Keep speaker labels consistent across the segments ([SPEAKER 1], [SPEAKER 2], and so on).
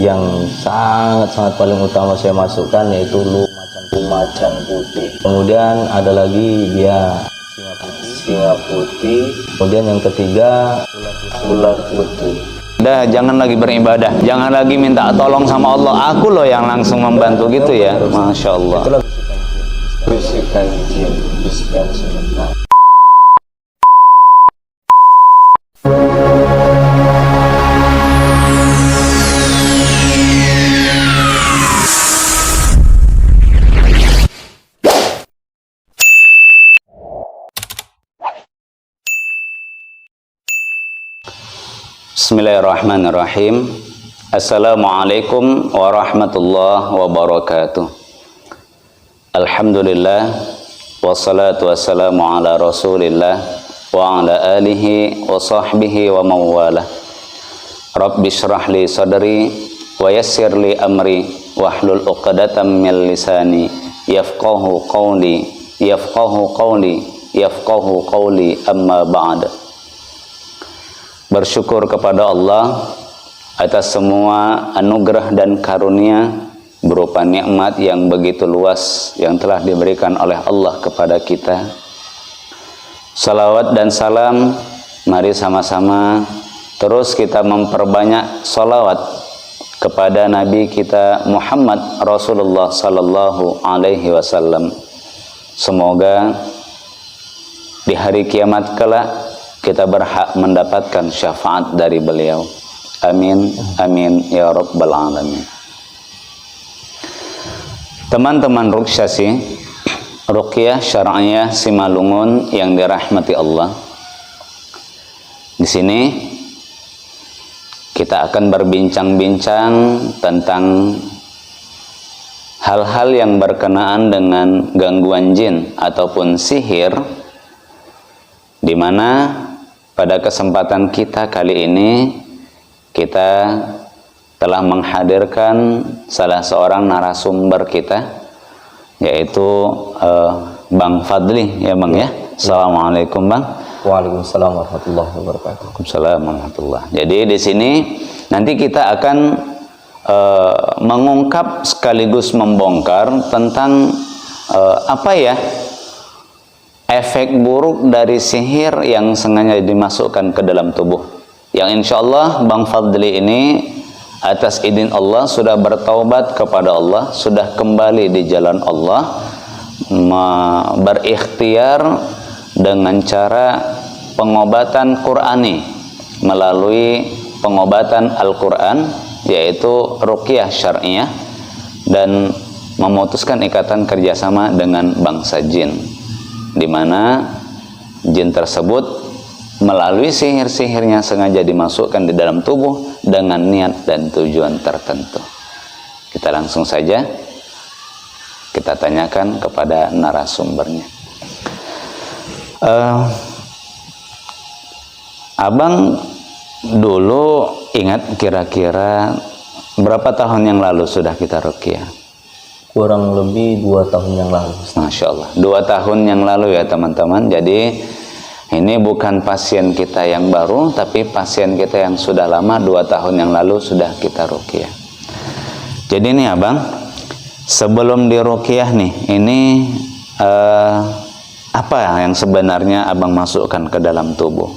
[SPEAKER 1] yang sangat paling utama saya masukkan yaitu macan putih. Kemudian ada lagi dia singa putih. Kemudian yang ketiga ular putih.
[SPEAKER 2] Udah, jangan lagi beribadah, jangan lagi minta tolong sama Allah, aku loh yang langsung membantu gitu ya. Masya Allah.
[SPEAKER 1] Itulah bisikan jin, bisikan setan.
[SPEAKER 2] Bismillahirrahmanirrahim. Assalamualaikum warahmatullahi wabarakatuh. Alhamdulillah, wassalatu wassalamu ala rasulillah wa ala alihi wa sahbihi wa mawala. Rabbi syrah li sadri wa yassir li amri wahlul uqdatam min lisani yafqahu qawli amma ba'd. Bersyukur kepada Allah atas semua anugerah dan karunia berupa nikmat yang begitu luas yang telah diberikan oleh Allah kepada kita. Salawat dan salam, mari sama-sama terus kita memperbanyak salawat kepada Nabi kita Muhammad Rasulullah sallallahu alaihi wasallam. Semoga di hari kiamat kelak kita berhak mendapatkan syafaat dari beliau. Amin, amin, ya rabbal alamin. Teman-teman Ruqyah Syar'iyah Simalungun yang dirahmati Allah. Di sini kita akan berbincang-bincang tentang hal-hal yang berkenaan dengan gangguan jin ataupun sihir, di mana pada kesempatan kita kali ini kita telah menghadirkan salah seorang narasumber kita, yaitu Bang Fadli, ya Bang ya. Assalamualaikum Bang.
[SPEAKER 1] Waalaikumsalam warahmatullahi wabarakatuh.
[SPEAKER 2] Waalaikumsalam warahmatullahi. Jadi di sini nanti kita akan mengungkap sekaligus membongkar tentang apa ya, efek buruk dari sihir yang sengaja dimasukkan ke dalam tubuh. Yang insya Allah Bang Fadli ini atas izin Allah sudah bertaubat kepada Allah, sudah kembali di jalan Allah, berikhtiar dengan cara pengobatan Qur'ani melalui pengobatan Al-Quran, yaitu Ruqyah Syar'iyah, dan memutuskan ikatan kerjasama dengan bangsa jin, di mana jin tersebut melalui sihir-sihirnya sengaja dimasukkan di dalam tubuh dengan niat dan tujuan tertentu. Kita langsung saja kita tanyakan kepada narasumbernya. Abang dulu ingat kira-kira berapa tahun yang lalu sudah kita ruqyah?
[SPEAKER 1] Kurang lebih 2 tahun yang lalu.
[SPEAKER 2] Masya Allah, 2 tahun yang lalu ya teman-teman. Jadi ini bukan pasien kita yang baru, tapi pasien kita yang sudah lama, 2 tahun yang lalu sudah kita ruqyah. Jadi nih Abang, sebelum di ruqyah nih, ini apa yang sebenarnya Abang masukkan ke dalam tubuh?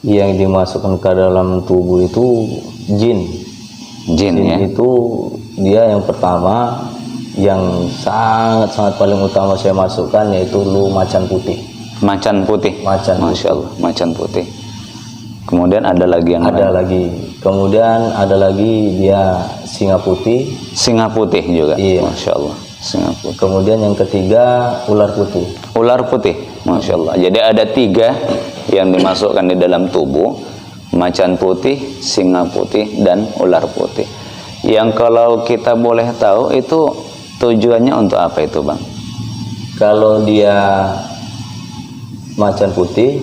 [SPEAKER 1] Yang dimasukkan ke dalam tubuh itu jin.
[SPEAKER 2] Jin ya?
[SPEAKER 1] Itu dia yang pertama, yang sangat paling utama saya masukkan yaitu macan putih.
[SPEAKER 2] Macan putih. Masya Allah, macan putih. Kemudian ada lagi yang
[SPEAKER 1] Kemudian ada lagi dia singa putih.
[SPEAKER 2] Singa putih juga.
[SPEAKER 1] Iya.
[SPEAKER 2] Masya Allah, singa putih.
[SPEAKER 1] Kemudian yang ketiga ular putih.
[SPEAKER 2] Ular putih. Masya Allah. Jadi ada 3 yang dimasukkan di dalam tubuh: macan putih, singa putih, dan ular putih. Yang kalau kita boleh tahu itu tujuannya untuk apa itu Bang?
[SPEAKER 1] Kalau dia macan putih,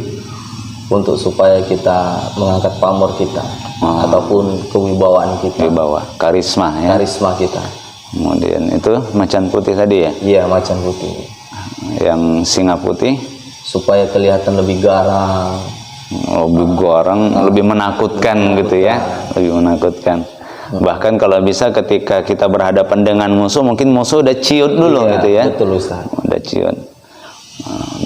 [SPEAKER 1] untuk supaya kita mengangkat pamor kita, ataupun kewibawaan kita,
[SPEAKER 2] wibawa, karisma ya,
[SPEAKER 1] karisma kita.
[SPEAKER 2] Kemudian itu macan putih tadi ya?
[SPEAKER 1] Iya, macan putih.
[SPEAKER 2] Yang singa putih
[SPEAKER 1] supaya kelihatan lebih garang,
[SPEAKER 2] lebih menakutkan gitu ya, lebih menakutkan. Bahkan kalau bisa ketika kita berhadapan dengan musuh, mungkin musuh udah ciut dulu gitu ya.
[SPEAKER 1] Betul Ustaz.
[SPEAKER 2] Udah ciut.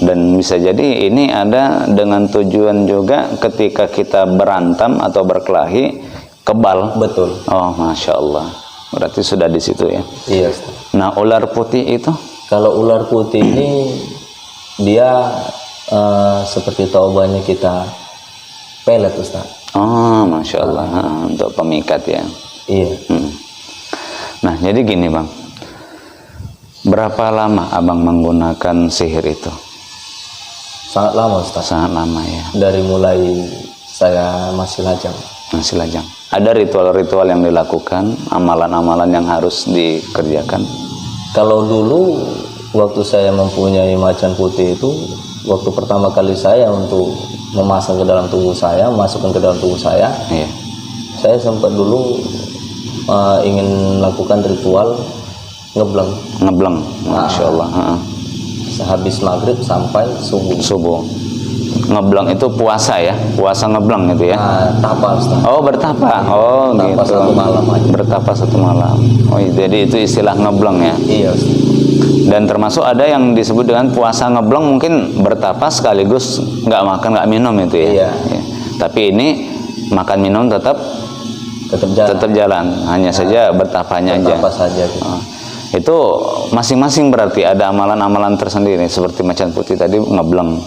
[SPEAKER 2] Dan bisa jadi ini ada dengan tujuan juga ketika kita berantem atau berkelahi kebal.
[SPEAKER 1] Betul.
[SPEAKER 2] Oh, Masya Allah. Berarti sudah di situ ya.
[SPEAKER 1] Iya Ustaz.
[SPEAKER 2] Nah, ular putih itu?
[SPEAKER 1] Kalau ular putih ini dia seperti taubannya kita pelet Ustaz.
[SPEAKER 2] Oh, Masya Allah. Untuk pemikat ya.
[SPEAKER 1] Iya.
[SPEAKER 2] Nah, jadi gini Bang. Berapa lama Abang menggunakan sihir itu?
[SPEAKER 1] Sangat lama Ustaz.
[SPEAKER 2] Sangat lama ya.
[SPEAKER 1] Dari mulai saya masih lajang.
[SPEAKER 2] Masih lajang. Ada ritual-ritual yang dilakukan, amalan-amalan yang harus dikerjakan?
[SPEAKER 1] Kalau dulu waktu saya mempunyai macan putih itu, waktu pertama kali saya untuk memasang ke dalam tubuh saya, masukkan ke dalam tubuh saya,
[SPEAKER 2] Iya.
[SPEAKER 1] saya sempat dulu ingin melakukan ritual ngebleng.
[SPEAKER 2] Ngebleng, Masya Allah.
[SPEAKER 1] Sehabis maghrib sampai subuh.
[SPEAKER 2] Subuh. Ngebleng itu puasa ya? Puasa ngebleng itu ya?
[SPEAKER 1] Tapa Ustaz.
[SPEAKER 2] Oh, bertapa. Oh,
[SPEAKER 1] Tapa
[SPEAKER 2] gitu.
[SPEAKER 1] satu malam aja.
[SPEAKER 2] Bertapa satu malam. Oh, jadi itu istilah ngebleng ya?
[SPEAKER 1] Iya Ustaz.
[SPEAKER 2] Dan termasuk ada yang disebut dengan puasa ngebleng, mungkin bertapa sekaligus nggak makan nggak minum itu ya?
[SPEAKER 1] Iya.
[SPEAKER 2] Ya. Tapi ini makan minum tetap jalan. Hanya saja bertapanya aja.
[SPEAKER 1] Bertapa saja gitu.
[SPEAKER 2] Itu masing-masing berarti ada amalan-amalan tersendiri, seperti macan putih tadi ngebleng.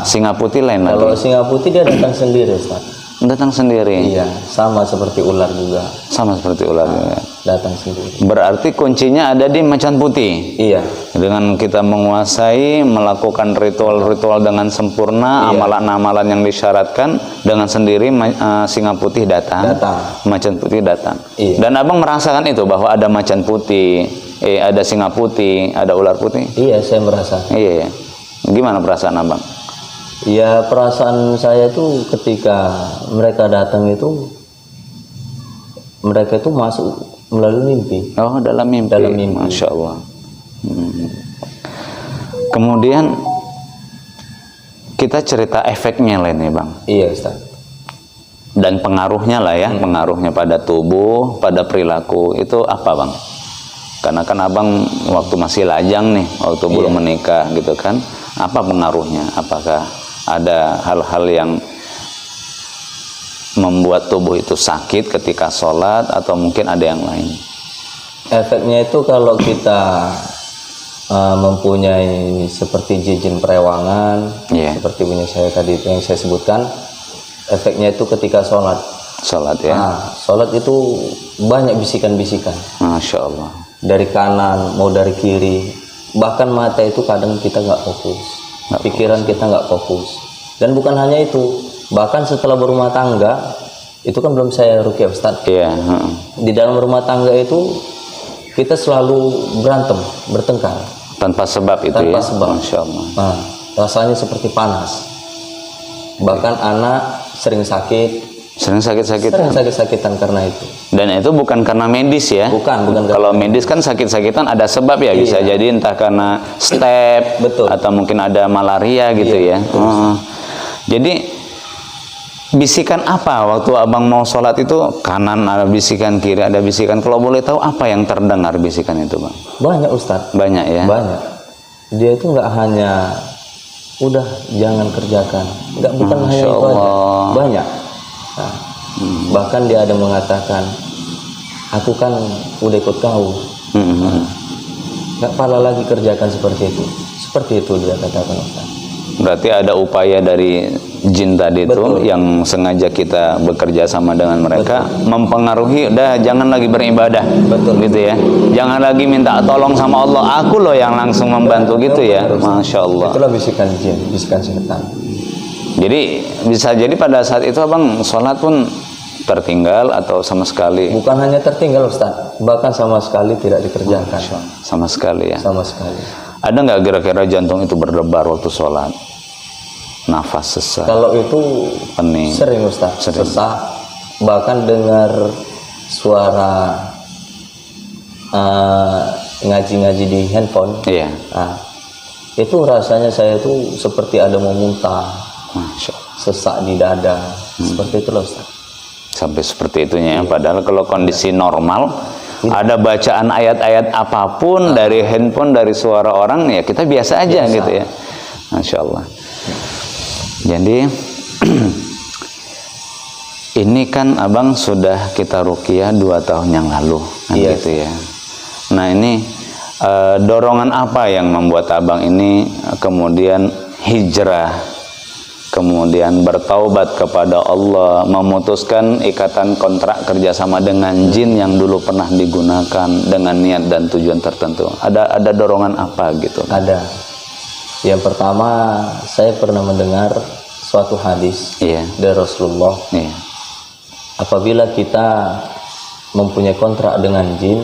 [SPEAKER 2] Singa putih lain lagi.
[SPEAKER 1] Kalau singa putih dia datang sendiri Ustaz.
[SPEAKER 2] Datang sendiri.
[SPEAKER 1] Iya, sama seperti ular juga.
[SPEAKER 2] Sama seperti ular juga.
[SPEAKER 1] Datang sendiri.
[SPEAKER 2] Berarti kuncinya ada di macan putih.
[SPEAKER 1] Iya.
[SPEAKER 2] Dengan kita menguasai, melakukan ritual-ritual dengan sempurna, amalan-amalan yang disyaratkan, dengan sendiri singa putih datang. Macan putih datang.
[SPEAKER 1] Iya.
[SPEAKER 2] Dan Abang merasakan itu bahwa ada macan putih, ada singa putih, ada ular putih.
[SPEAKER 1] Iya, saya merasa.
[SPEAKER 2] Iya. Gimana perasaan Abang?
[SPEAKER 1] Ya, perasaan saya itu ketika mereka datang itu, mereka itu masuk melalui mimpi.
[SPEAKER 2] Oh, dalam mimpi.
[SPEAKER 1] Dalam mimpi.
[SPEAKER 2] Masya Allah. Kemudian kita cerita efeknya lah nih Bang.
[SPEAKER 1] Iya Ustaz.
[SPEAKER 2] Dan pengaruhnya lah ya, pengaruhnya pada tubuh, pada perilaku itu apa Bang? Karena kan Abang waktu masih lajang nih, waktu belum menikah gitu kan, apa pengaruhnya? Apakah ada hal-hal yang membuat tubuh itu sakit ketika sholat, atau mungkin ada yang lain?
[SPEAKER 1] Efeknya itu kalau kita mempunyai seperti jin perewangan, seperti punya saya tadi yang saya sebutkan, efeknya itu ketika sholat.
[SPEAKER 2] Sholat ya?
[SPEAKER 1] Sholat itu banyak bisikan-bisikan.
[SPEAKER 2] Masya Allah. Dari
[SPEAKER 1] kanan, mau dari kiri, bahkan mata itu kadang kita nggak fokus. Pikiran kita nggak fokus. Dan bukan hanya itu, bahkan setelah berumah tangga, itu kan belum saya ruqyah Ustaz.
[SPEAKER 2] Iya.
[SPEAKER 1] Di dalam rumah tangga itu kita selalu berantem, bertengkar.
[SPEAKER 2] Tanpa sebab itu
[SPEAKER 1] tanpa
[SPEAKER 2] ya?
[SPEAKER 1] Sebab.
[SPEAKER 2] Masya Allah.
[SPEAKER 1] Rasanya seperti panas. Bahkan anak sering sakit.
[SPEAKER 2] Sering sakit-sakitan
[SPEAKER 1] karena itu.
[SPEAKER 2] Dan itu bukan karena medis ya?
[SPEAKER 1] Bukan.
[SPEAKER 2] Kalau medis kan sakit-sakitan ada sebab ya, bisa jadi entah karena step, atau mungkin ada malaria gitu ya. Jadi bisikan apa waktu Abang mau sholat itu? Kanan ada bisikan, kiri ada bisikan. Kalau boleh tahu apa yang terdengar bisikan itu Bang?
[SPEAKER 1] Banyak Ustadz.
[SPEAKER 2] Banyak ya?
[SPEAKER 1] Banyak. Dia itu nggak hanya udah jangan kerjakan, bukan hanya itu aja. Banyak. Bahkan dia ada mengatakan, aku kan udah ikut kau, nggak pala lagi kerjakan seperti itu dia katakan Ustaz.
[SPEAKER 2] Berarti ada upaya dari jin tadi itu yang sengaja kita bekerja sama dengan mereka, mempengaruhi, udah jangan lagi beribadah, gitu ya, jangan lagi minta tolong sama Allah, aku loh yang langsung membantu gitu ya. Masya Allah.
[SPEAKER 1] Itulah bisikan jin, bisikan setan.
[SPEAKER 2] Jadi bisa jadi pada saat itu Abang sholat pun tertinggal atau sama sekali?
[SPEAKER 1] Bukan hanya tertinggal Ustaz, bahkan sama sekali tidak dikerjakan.
[SPEAKER 2] Sama sekali ya? Sama
[SPEAKER 1] sekali.
[SPEAKER 2] Ada nggak kira-kira jantung itu berdebar waktu sholat? Nafas sesak?
[SPEAKER 1] Kalau itu
[SPEAKER 2] pening.
[SPEAKER 1] Sering Ustaz, sesak. Bahkan dengar suara ngaji-ngaji di handphone.
[SPEAKER 2] Iya.
[SPEAKER 1] Itu rasanya saya itu seperti ada mau muntah.
[SPEAKER 2] Masya Allah.
[SPEAKER 1] Sesak di dada. Seperti itu loh Ustaz.
[SPEAKER 2] Sampai seperti itunya ya. Padahal kalau kondisi normal, ada bacaan ayat-ayat apapun dari handphone, dari suara orang, ya kita biasa aja gitu ya. Masya Allah. Jadi ini kan abang sudah kita ruqyah 2 tahun yang lalu, kan gitu ya. Nah ini dorongan apa yang membuat abang ini kemudian hijrah, kemudian bertaubat kepada Allah, memutuskan ikatan kontrak kerjasama dengan jin yang dulu pernah digunakan dengan niat dan tujuan tertentu? Ada dorongan apa gitu?
[SPEAKER 1] Ada. Yang pertama, saya pernah mendengar suatu hadis dari Rasulullah. Apabila kita mempunyai kontrak dengan jin,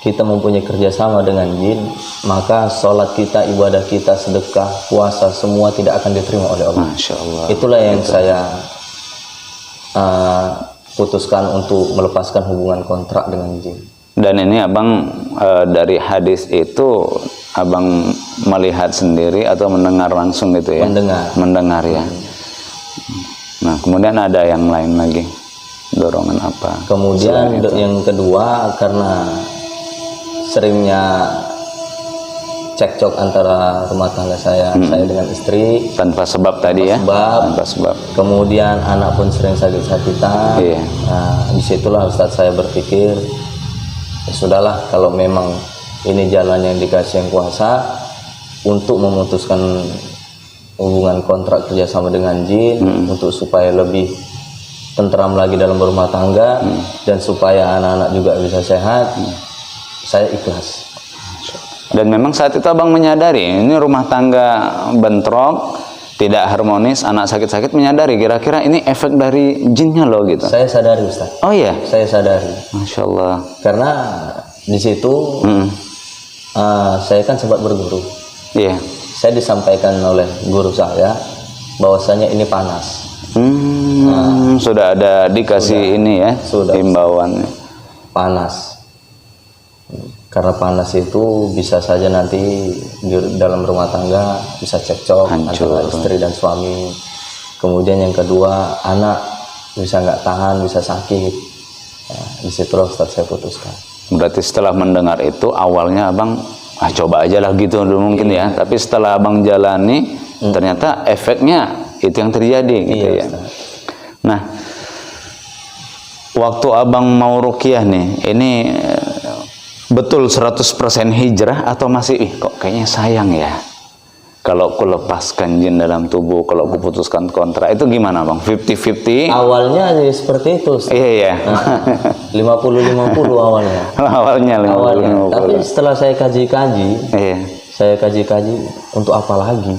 [SPEAKER 1] kita mempunyai kerjasama dengan jin, maka sholat kita, ibadah kita, sedekah, puasa, semua tidak akan diterima oleh Allah.
[SPEAKER 2] Masya Allah.
[SPEAKER 1] Itulah yang saya putuskan untuk melepaskan hubungan kontrak dengan jin.
[SPEAKER 2] Dan ini abang dari hadis itu abang melihat sendiri atau mendengar langsung gitu ya? Mendengar ya. Nah kemudian ada yang lain lagi, dorongan apa?
[SPEAKER 1] Kemudian yang kedua, karena seringnya cekcok antara rumah tangga saya dengan istri
[SPEAKER 2] tanpa sebab tadi ya, tanpa sebab.
[SPEAKER 1] Kemudian anak pun sering sakit-sakitan. Nah disitulah Ustadz saya berpikir, ya sudahlah, kalau memang ini jalan yang dikasih yang kuasa untuk memutuskan hubungan kontrak kerjasama dengan jin, untuk supaya lebih tentram lagi dalam berumah tangga, dan supaya anak-anak juga bisa sehat, saya ikhlas.
[SPEAKER 2] Dan memang saat itu abang menyadari ini rumah tangga bentrok, tidak harmonis, anak sakit-sakit, menyadari kira-kira ini efek dari jinnya loh gitu.
[SPEAKER 1] Saya sadari Ustaz.
[SPEAKER 2] Oh iya?
[SPEAKER 1] Saya sadari.
[SPEAKER 2] Masya Allah.
[SPEAKER 1] Karena di situ saya kan sempat berguru.
[SPEAKER 2] Iya.
[SPEAKER 1] Saya disampaikan oleh guru saya bahwasanya ini panas.
[SPEAKER 2] Sudah ada dikasih ini ya, himbauan.
[SPEAKER 1] Panas. Karena panas itu bisa saja nanti di dalam rumah tangga bisa cekcok antara istri dan suami. Kemudian yang kedua, anak bisa nggak tahan, bisa sakit. Nah, disitulah Ustadz saya putuskan.
[SPEAKER 2] Berarti setelah mendengar itu awalnya abang coba aja lah gitu mungkin ya. Tapi setelah abang jalani ternyata efeknya itu yang terjadi gitu ya. Nah waktu abang mau ruqyah nih, ini betul 100% hijrah atau masih kok kayaknya sayang ya kalau aku lepaskan jin dalam tubuh, kalau aku putuskan kontrak, itu gimana bang? 50-50?
[SPEAKER 1] Awalnya seperti itu.
[SPEAKER 2] Iya.
[SPEAKER 1] 50-50 awalnya.
[SPEAKER 2] Awalnya 50-50.
[SPEAKER 1] Tapi setelah saya kaji-kaji, saya kaji-kaji untuk apa lagi?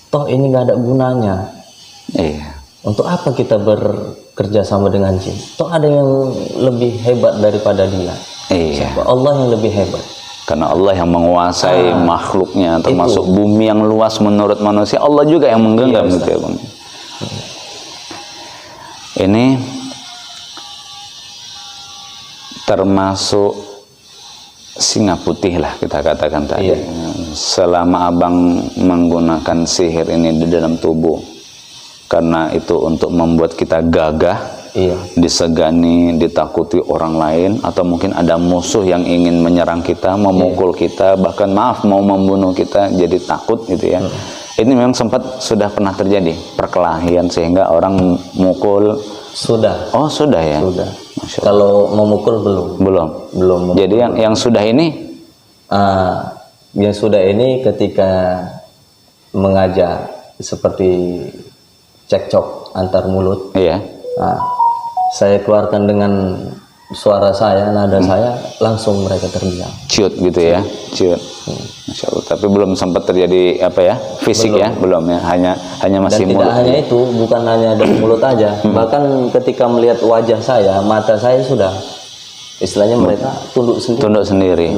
[SPEAKER 1] Toh ini nggak ada gunanya. Untuk apa kita bekerja sama dengan jin? Toh ada yang lebih hebat daripada dia. Siapa? Allah yang lebih hebat.
[SPEAKER 2] Karena Allah yang menguasai makhluknya, termasuk bumi yang luas menurut manusia, Allah juga yang menggenggam gitu ya bang. Ini termasuk singa putih lah kita katakan tadi. Selama abang menggunakan sihir ini di dalam tubuh, karena itu untuk membuat kita gagah, disegani, ditakuti orang lain, atau mungkin ada musuh yang ingin menyerang kita, memukul kita, bahkan mau membunuh kita, jadi takut gitu ya. Ini memang sudah pernah terjadi perkelahian sehingga orang mukul.
[SPEAKER 1] Sudah.
[SPEAKER 2] Oh sudah ya.
[SPEAKER 1] Sudah. Kalau memukul belum.
[SPEAKER 2] Jadi yang sudah ini?
[SPEAKER 1] Yang sudah ini ketika mengajak seperti cekcok antar mulut. Saya keluarkan dengan suara saya, nada saya, langsung mereka terdiam.
[SPEAKER 2] Ciut gitu ya, ciut. Masya Allah. Tapi belum sempat terjadi apa ya, fisik belum ya, hanya masih
[SPEAKER 1] dan
[SPEAKER 2] mulut.
[SPEAKER 1] Tidak hanya itu, bukan hanya dari mulut aja, bahkan ketika melihat wajah saya, mata saya sudah, istilahnya mereka tunduk sendiri.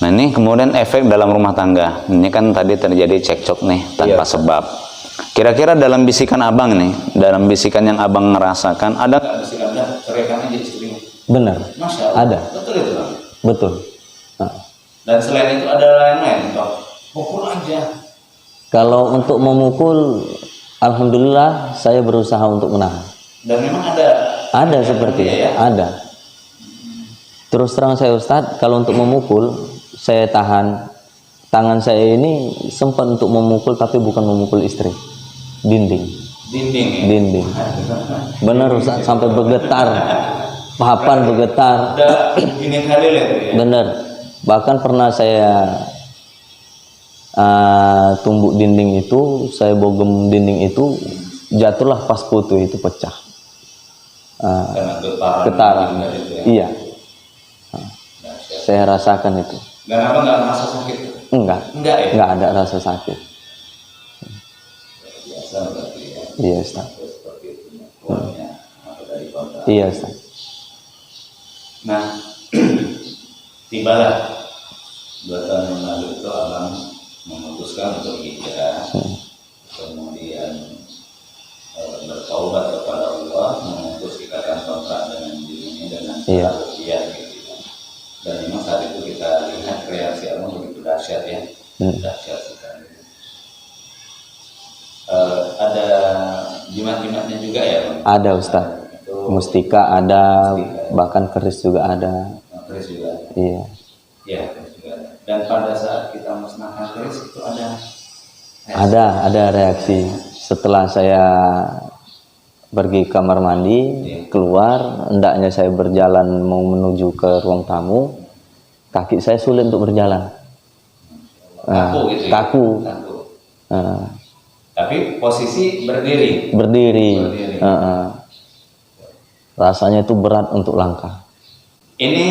[SPEAKER 1] Nah ini kemudian efek dalam rumah tangga. Ini kan tadi terjadi cekcok nih tanpa sebab. Kira-kira dalam bisikan abang nih, dalam bisikan yang abang ngerasakan, ada nggak bisikan ceraikan aja istrinya? Benar. Ada.
[SPEAKER 2] Betul itu bang?
[SPEAKER 1] Betul.
[SPEAKER 2] Dan selain itu ada lain-lain, pukul aja.
[SPEAKER 1] Kalau untuk memukul, alhamdulillah saya berusaha untuk menahan.
[SPEAKER 2] Dan memang
[SPEAKER 1] ada seperti
[SPEAKER 2] ya?
[SPEAKER 1] Ada. Terus terang saya Ustadz, kalau untuk memukul saya tahan. Tangan saya ini sempat untuk memukul, tapi bukan memukul istri, dinding
[SPEAKER 2] ya?
[SPEAKER 1] Dinding. Benar Ustadz, sampai bergetar, papan bergetar.
[SPEAKER 2] Gini kali ya?
[SPEAKER 1] Bener. Bahkan pernah saya tumbuk dinding itu, saya bogem dinding itu, jatuhlah pas putu itu pecah. Getaran.
[SPEAKER 2] Ya?
[SPEAKER 1] Iya. Saya rasakan itu.
[SPEAKER 2] Dan apa nggak merasa sakit?
[SPEAKER 1] Enggak ya? Enggak ada rasa sakit.
[SPEAKER 2] Biasa berarti ya?
[SPEAKER 1] Iya Ustaz.
[SPEAKER 2] Seperti itu kuatnya dari kota.
[SPEAKER 1] Iya Ustaz.
[SPEAKER 2] Nah, tibalah 2 tahun yang lalu itu abang memutuskan untuk hijrah, kemudian bertaubat kepada Allah, memutus ikatan kontrak dengan dirinya dengan rupiah gitu. Dan memang saat itu kita lihat reaksi Allah begitu dahsyat ya, dahsyat sekali. Ada jimat-jimatnya juga ya Bang? Ada
[SPEAKER 1] Ustaz. Mustika ada, bahkan keris juga ada.
[SPEAKER 2] Keris juga ada.
[SPEAKER 1] Iya.
[SPEAKER 2] Iya, keris juga ada. Dan pada saat kita musnahkan keris itu ada reaksi.
[SPEAKER 1] Ada reaksi. Setelah saya pergi kamar mandi, keluar, hendaknya saya berjalan mau menuju ke ruang tamu, kaki saya sulit untuk berjalan.
[SPEAKER 2] Kaku gitu ya?
[SPEAKER 1] Kaku.
[SPEAKER 2] Tapi posisi berdiri.
[SPEAKER 1] Rasanya itu berat untuk langkah.
[SPEAKER 2] Ini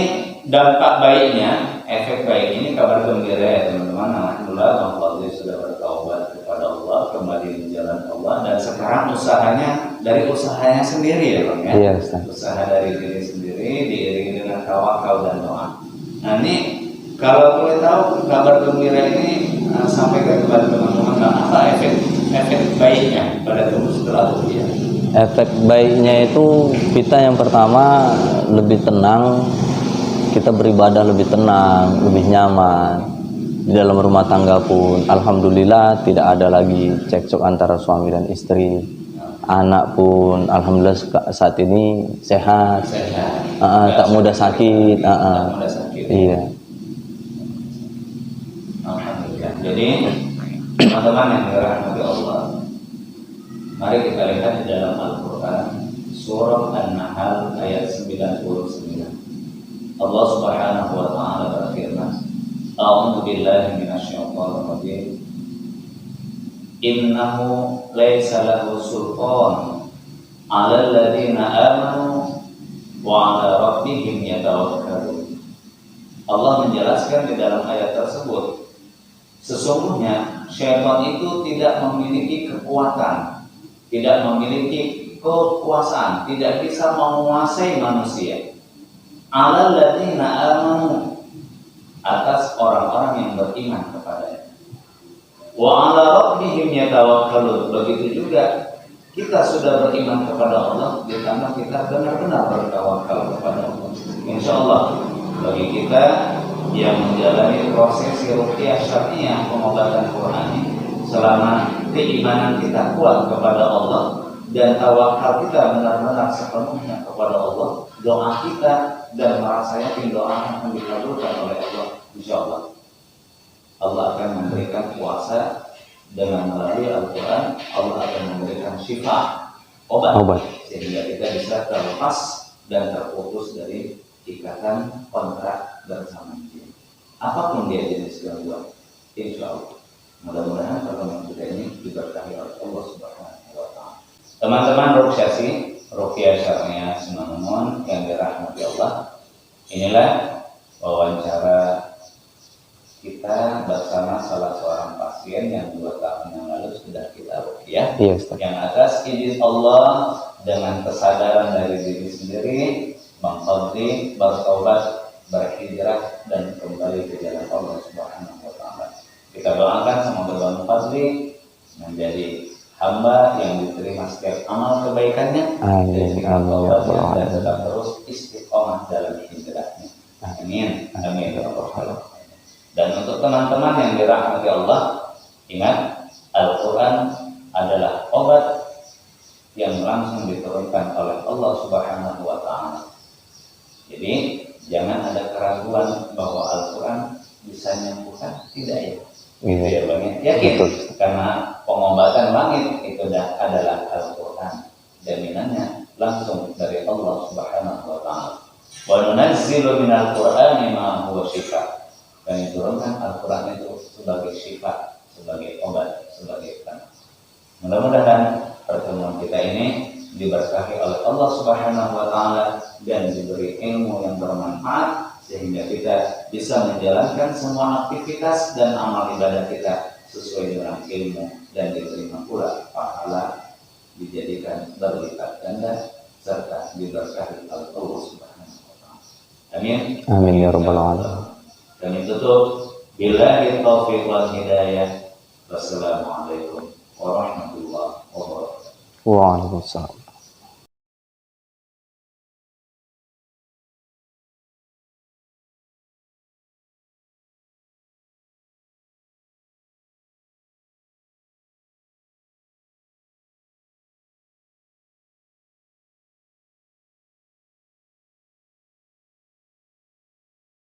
[SPEAKER 2] dampak baiknya, efek baik ini kabar gembira ya teman-teman. Alhamdulillah Bang Fadli sudah bertaubat kepada Allah, kembali di jalan Allah, dan sekarang usahanya dari usahanya sendiri ya Bang ya.
[SPEAKER 1] Iya Ustaz.
[SPEAKER 2] Usaha dari diri sendiri diiringi dengan tawakal dan doa. Nah ini kalau boleh tahu kabar gembira ini sampaikan kepada teman-teman, apa efek baiknya pada tubuh setelah rupiah?
[SPEAKER 1] Efek baiknya itu kita yang pertama lebih tenang, kita beribadah lebih tenang, lebih nyaman. Di dalam rumah tangga pun alhamdulillah tidak ada lagi cekcok antara suami dan istri. Anak pun alhamdulillah saat ini sehat. Tak mudah sakit. Iya.
[SPEAKER 2] Alhamdulillah. Jadi teman-teman yang dirahmati Allah, mari kita lihat di dalam Al-Quran surah An-Nahl ayat 99. Allah Subhanahu wa taala berfirman, A'udzu billahi minasyaitonir rajim. Innahu laisa lahu sultan 'alal ladzina amanu wa 'ala rabbihim yatawakkalun. Allah menjelaskan di dalam ayat tersebut, sesungguhnya syaitan itu tidak memiliki kekuatan, tidak memiliki kekuasaan, tidak bisa menguasai manusia. 'Alal ladzina amanu, atas orang-orang yang beriman kepadanya. Wa 'ala rabbihim yatawakkalun. Begitu juga kita sudah beriman kepada Allah, ditambah kita benar-benar bertawakal kepada Allah. Insyaallah bagi kita yang menjalani prosesi ruqyah syar'iyyah pengobatan Qur'ani, selama keimanan kita kuat kepada Allah dan tawakal kita benar-benar sepenuhnya kepada Allah, doa kita dan merasa yakin doa akan dikabulkan oleh Allah, insyaallah Allah akan memberikan kuasa dengan melalui Al-Quran. Allah akan memberikan syifa, obat, sehingga kita bisa terlepas dan terputus dari ikatan kontrak bersama dia, apapun dia jenis gangguan. Insyaallah mudah-mudahan pertemuan kita ini diberkahi oleh Allah Subhanahu wa taala. Teman-teman Ruqyah Syar'iyyah Sunnah yang dirahmati Allah, inilah wawancara kita bersama salah seorang pasien yang 2 tahun yang lalu sudah kita ruqyah, yang atas izin Allah dengan kesadaran dari diri sendiri mengqadhi, bertaubat, berhijrah dan kembali ke jalan Allah Subhanahu wa taala. Kita doakan semoga Bang Fadli menjadi hamba yang diterima setiap amal kebaikannya.
[SPEAKER 1] Amin.
[SPEAKER 2] Dan tetap terus istiqomah dalam hijrahnya. Amin. Amin. Dan untuk teman-teman yang dirahmati Allah, ingat Al-Quran adalah obat yang langsung diturunkan oleh Allah Subhanahu wa taala. Jadi jangan ada keraguan bahwa Al-Qur'an bisa menyembuhkan, tidak ya.
[SPEAKER 1] Iya.
[SPEAKER 2] Ya Bang, yakin.
[SPEAKER 1] Betul.
[SPEAKER 2] Karena pengobatan langit itu adalah Al-Qur'an. Jaminannya langsung dari Allah Subhanahu wa taala. Wa nunazzilu minal Qur'ani ma huwa shifaa. Dan diturunkan Al-Qur'an itu sebagai sifat, sebagai obat, sebagai penenang. Mudah-mudahan pertemuan kita ini diberkahi oleh Allah Subhanahu wa taala dan diberi ilmu yang bermanfaat sehingga kita bisa menjalankan semua aktivitas dan amal ibadah kita sesuai dengan ilmu dan diterima pula pahala, dijadikan berlipat ganda serta diberkahi oleh Allah Subhanahu wa taala. Amin.
[SPEAKER 1] Amin ya rabbal alamin.
[SPEAKER 2] Kami tutup billahi taufiq wal hidayah. Wassalamualaikum warahmatullahi wabarakatuh.
[SPEAKER 1] Waalaikumsalam.